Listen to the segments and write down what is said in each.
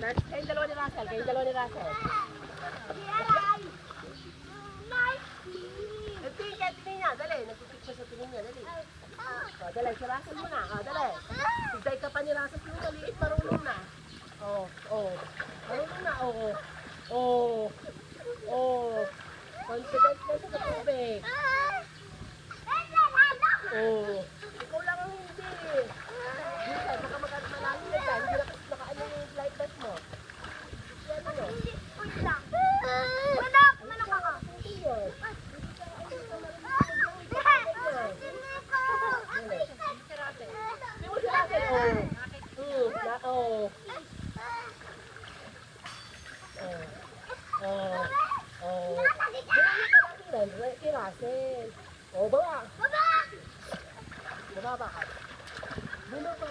Kayong dalawa ni Russell. Kayong dalawa ni Russell. Tingin niya. Dali. Nagpipicture sa tingin niya. Dali. O, dali. Si Russell muna. O, dali. Tigday ka pa ni Russell. Yung maliit. Marunong na. O. Marunong na. O. Confident na sa tubig. Ikaw lang ang hindi. Minsan, baka malalim na dyan. Hindi na kasi nakaano yung light vest mo. Yan ano? Wait lang. Manok! Manok ako. Hindi yun. Hindi mo siya natin. Si Russell. Baba. Baba ka. Bumaba.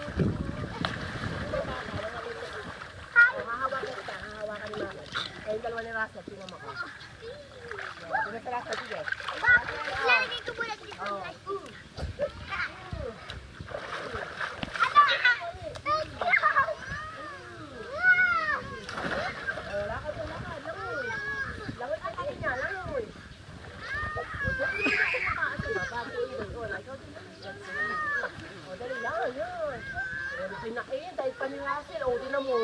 Hahawakan kita. Hahawakan ni Mama. Kayong dalawa ni Russell. Tingnan mo ko. Tingnan sa Russell. Sige. Lalagay ko muna dito. Lakad na lakad. Langoy. Langoy ka tayo niya. Langoy. Dali lang. Yun. Pinakin. Dahil pa ni Russell. Tinan mo.